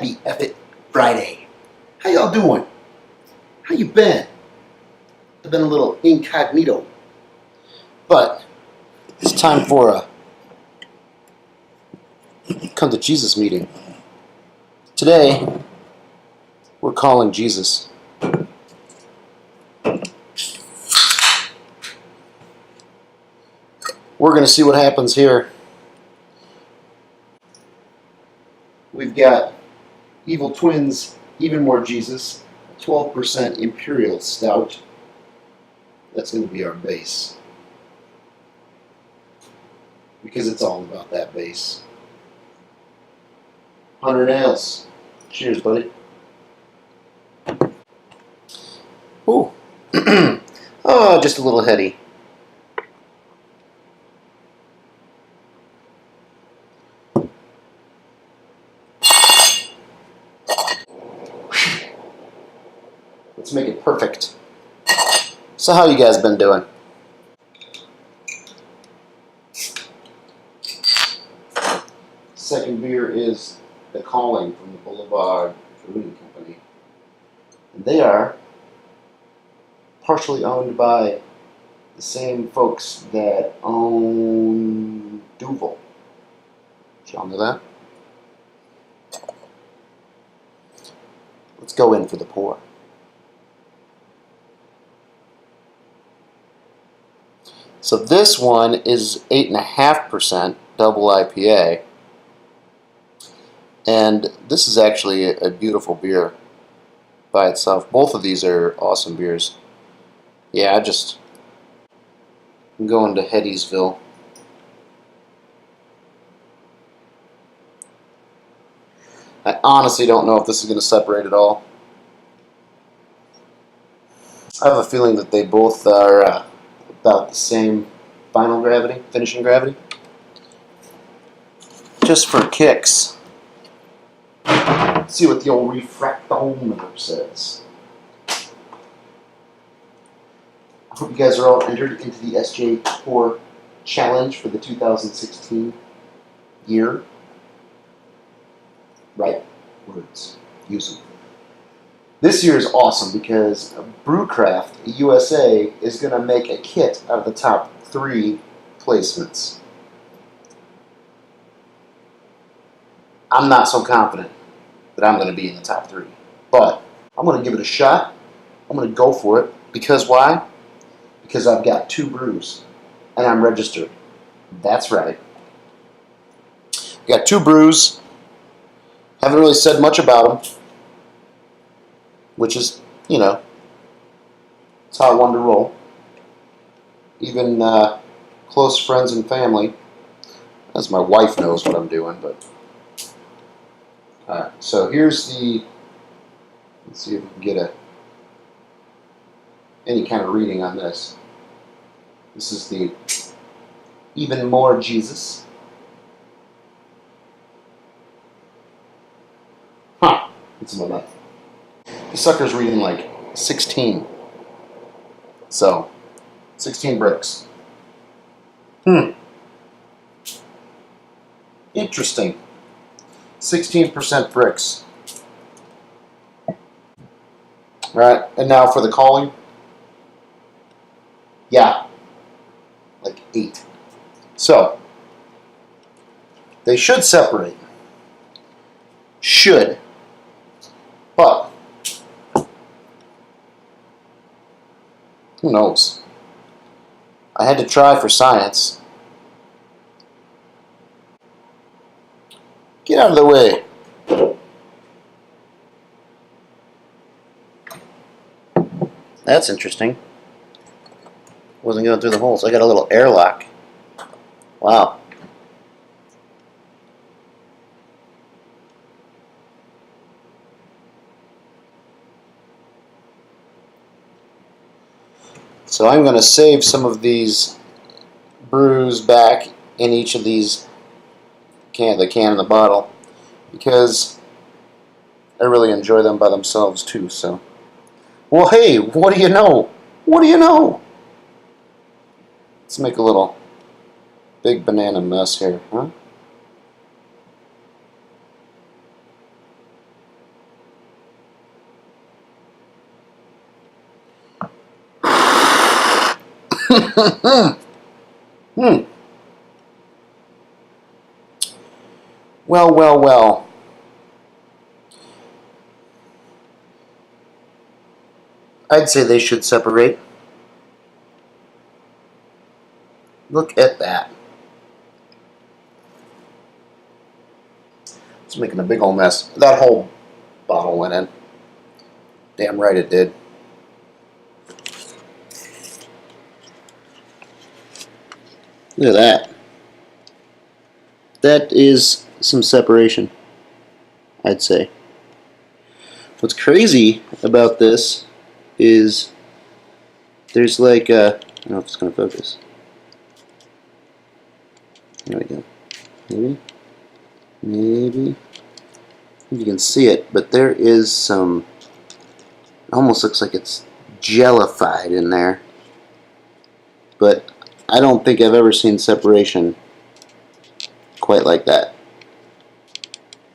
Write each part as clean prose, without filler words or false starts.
Happy Effit Friday. How y'all doing? How you been? I've been a little incognito. But it's time for a Come to Jesus meeting. Today, we're calling Jesus. We're going to see what happens here. We've got Evil Twins, Even More Jesus, 12% Imperial Stout. That's going to be our base. Because it's all about that base. 100 nails. Cheers, buddy. Ooh. Oh, just a little heady. Let's make it perfect. So how you guys been doing? Second beer is The Calling from the Boulevard Brewing Company. And they are partially owned by the same folks that own Duvel. Did y'all know that? Let's go in for the pour. So this one is 8.5% double IPA. And this is actually a beautiful beer by itself. Both of these are awesome beers. Yeah, I'm going to Headiesville. I honestly don't know if this is going to separate at all. I have a feeling that they both are about the same finishing gravity. Just for kicks. Let's see what the old refractometer says. I hope you guys are all entered into the SJ Pour Challenge for the 2016 year. Right words. Use them. This year is awesome because Brewcraft USA is going to make a kit out of the top 3 placements. I'm not so confident that I'm going to be in the top 3. But I'm going to give it a shot. I'm going to go for it. Because why? Because I've got 2 brews. And I'm registered. That's right. I've got 2 brews. Haven't really said much about them. Which is, you know, that's how I wanted to roll. Even close friends and family. As my wife knows what I'm doing, but... Alright, so here's the... Let's see if we can get any kind of reading on this. This is the Even More Jesus. Huh. It's in my mouth. This sucker's reading like 16. So, 16 bricks. Interesting. 16% bricks. Alright, and now for the calling. Yeah. Like 8. So, they should separate. Should. But, who knows? I had to try for science. Get out of the way. That's interesting. Wasn't going through the holes. I got a little airlock. Wow. So I'm going to save some of these brews back in each of these the can and the bottle, because I really enjoy them by themselves too. So, well, hey, what do you know? What do you know? Let's make a little big banana mess here, huh? Hmm. Well, well, well. I'd say they should separate. Look at that. It's making a big old mess. That whole bottle went in. Damn right it did. Look at that. That is some separation, I'd say. What's crazy about this is there's like a, I don't know if it's going to focus. There we go. Maybe. You can see it, but there is some, it almost looks like it's jellified in there. But I don't think I've ever seen separation quite like that.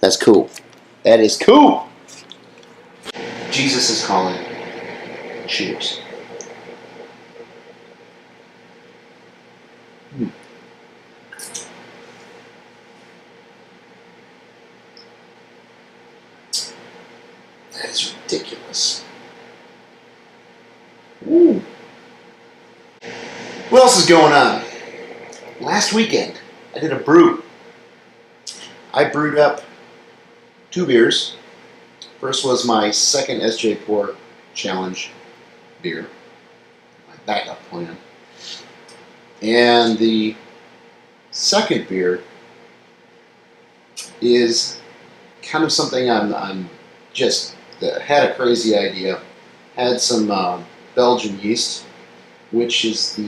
That's cool. That is cool. Jesus is calling. Cheers. That is ridiculous. Ooh. What else is going on? Last weekend, I did a brew. I brewed up 2 beers. First was my second SJ Pour Challenge beer, my backup plan. And the second beer is kind of something I'm just had a crazy idea. Had some Belgian yeast, which is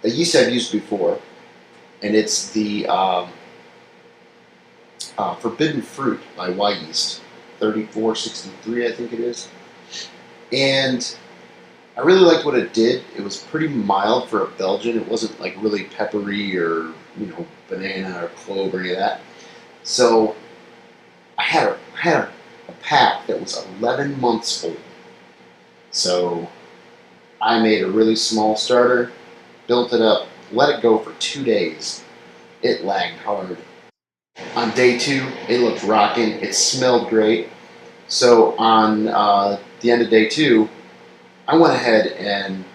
a yeast I've used before, and it's the Forbidden Fruit by Wyeast, 3463 I think it is. And I really liked what it did. It was pretty mild for a Belgian. It wasn't like really peppery or banana or clove or any of that. So I had a pack that was 11 months old. So I made a really small starter, built it up, let it go for 2 days. It lagged hard. On day 2, it looked rocking. It smelled great. So on the end of day 2, I went ahead and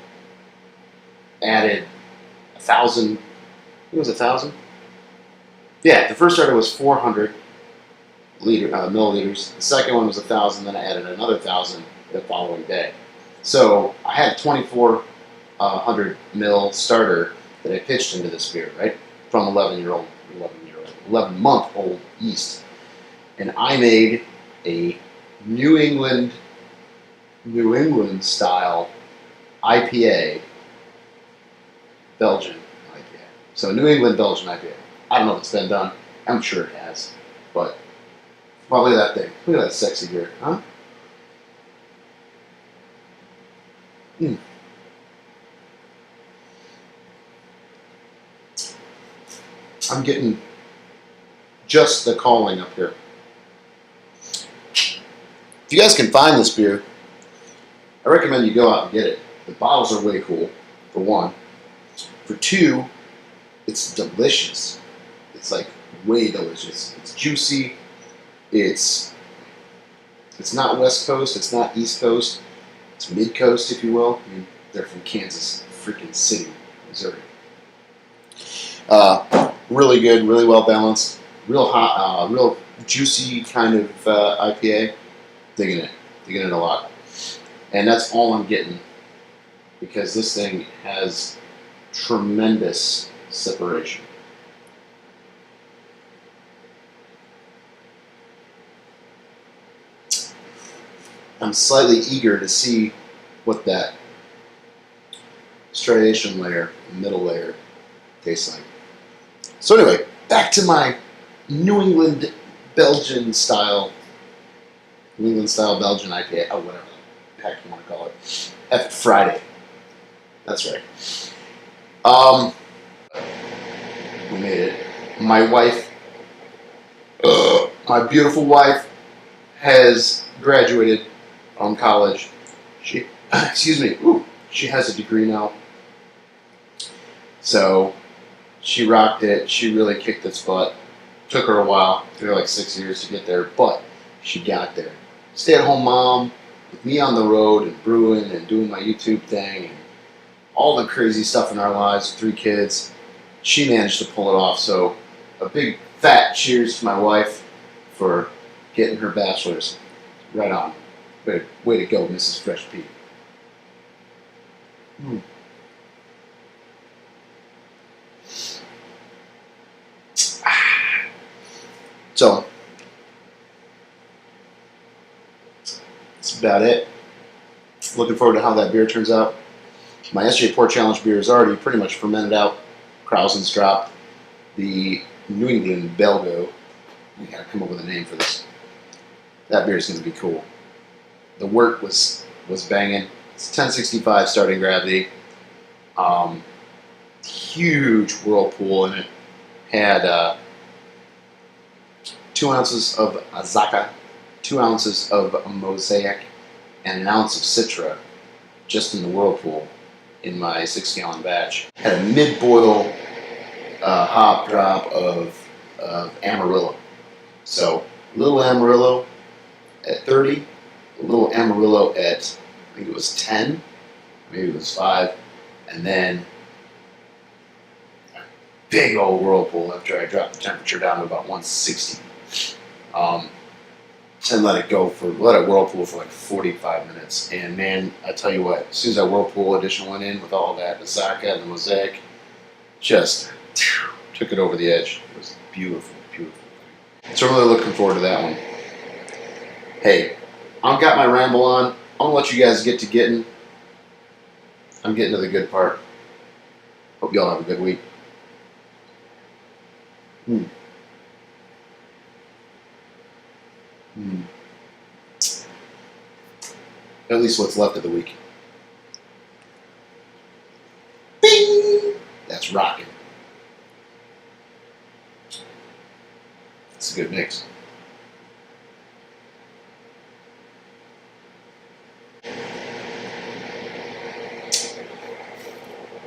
added 1,000. It was 1,000. Yeah, the first starter was 400 milliliters. The second one was 1,000. Then I added another 1,000 the following day. So I had a 2,400 ml starter that I pitched into this beer, right, from 11-month-old yeast, and I made a New England style IPA, Belgian IPA. So New England Belgian IPA. I don't know if it's been done. I'm sure it has, but wow, look at that thing. Look at that sexy beer, huh? I'm getting just the calling up here. If you guys can find this beer, I recommend you go out and get it. The bottles are way cool, for one. For two, it's delicious. It's like way delicious. It's juicy. It's not West Coast. It's not East Coast. It's Mid Coast, if you will. I mean, they're from Kansas freaking City, Missouri. Really good, really well balanced, real hot, real juicy kind of IPA. Digging it a lot. And that's all I'm getting because this thing has tremendous separation. I'm slightly eager to see what that striation layer, middle layer, tastes like. So anyway, back to my New England Belgian style Belgian IPA, or whatever the heck you want to call it. Friday. That's right. We made it. My wife, my beautiful wife, has graduated from college. She, excuse me. Ooh, She has a degree now. So she rocked it. She really kicked its butt. Took her a while. Took her like 6 years to get there, but she got there. Stay-at-home mom with me on the road and brewing and doing my YouTube thing and all the crazy stuff in our lives, 3 kids. She managed to pull it off. So a big fat cheers to my wife for getting her bachelor's. Right on. Way to go, Mrs. Fresh Pea. So, that's about it. Looking forward to how that beer turns out. My SJ Port Challenge beer is already pretty much fermented out. Krausen's dropped. The New England Belgo. We gotta come up with a name for this. That beer is gonna be cool. The wort was banging. It's 1065 starting gravity. Huge whirlpool in it. Had 2 ounces of Azacca, 2 ounces of Mosaic, and an ounce of Citra just in the whirlpool in my 6-gallon batch. Had a mid-boil hop drop of Amarillo. So a little Amarillo at 30, a little Amarillo at, I think it was 10, maybe it was 5, and then a big old whirlpool after I dropped the temperature down to about 160. And let it whirlpool for like 45 minutes. And man, I tell you what, as soon as that whirlpool edition went in with all that Azacca and the Mosaic, just took it over the edge. It was beautiful, beautiful. So I'm really looking forward to that one. Hey, I've got my ramble on. I'm gonna let you guys get to getting. I'm getting to the good part. Hope y'all have a good week. At least what's left of the week. Bing! That's rocking. It's a good mix.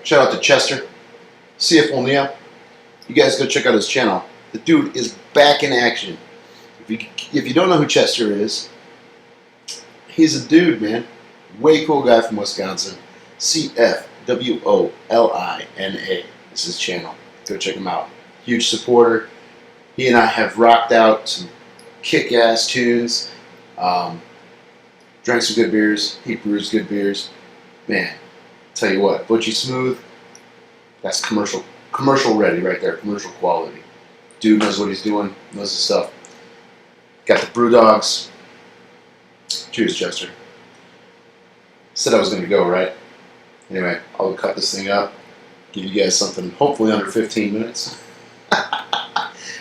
Shout out to Chester, CF O'Neill. You guys go check out his channel. The dude is back in action. If you don't know who Chester is, he's a dude, man. Way cool guy from Wisconsin. CFWOLINA is his channel. Go check him out. Huge supporter. He and I have rocked out some kick-ass tunes. Drank some good beers. He brews good beers. Man, tell you what, Butchie Smooth, that's commercial ready right there. Commercial quality. Dude knows what he's doing. Knows his stuff. Got the Brew Dogs. Cheers, Chester. Said I was going to go, right? Anyway, I'll cut this thing up. Give you guys something hopefully under 15 minutes.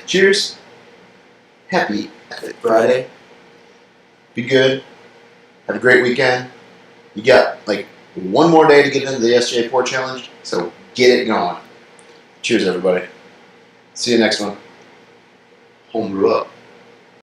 Cheers. Happy Friday. Be good. Have a great weekend. You got like one more day to get into the SJ Port Challenge, so get it going. Cheers, everybody. See you next one. Home brew up.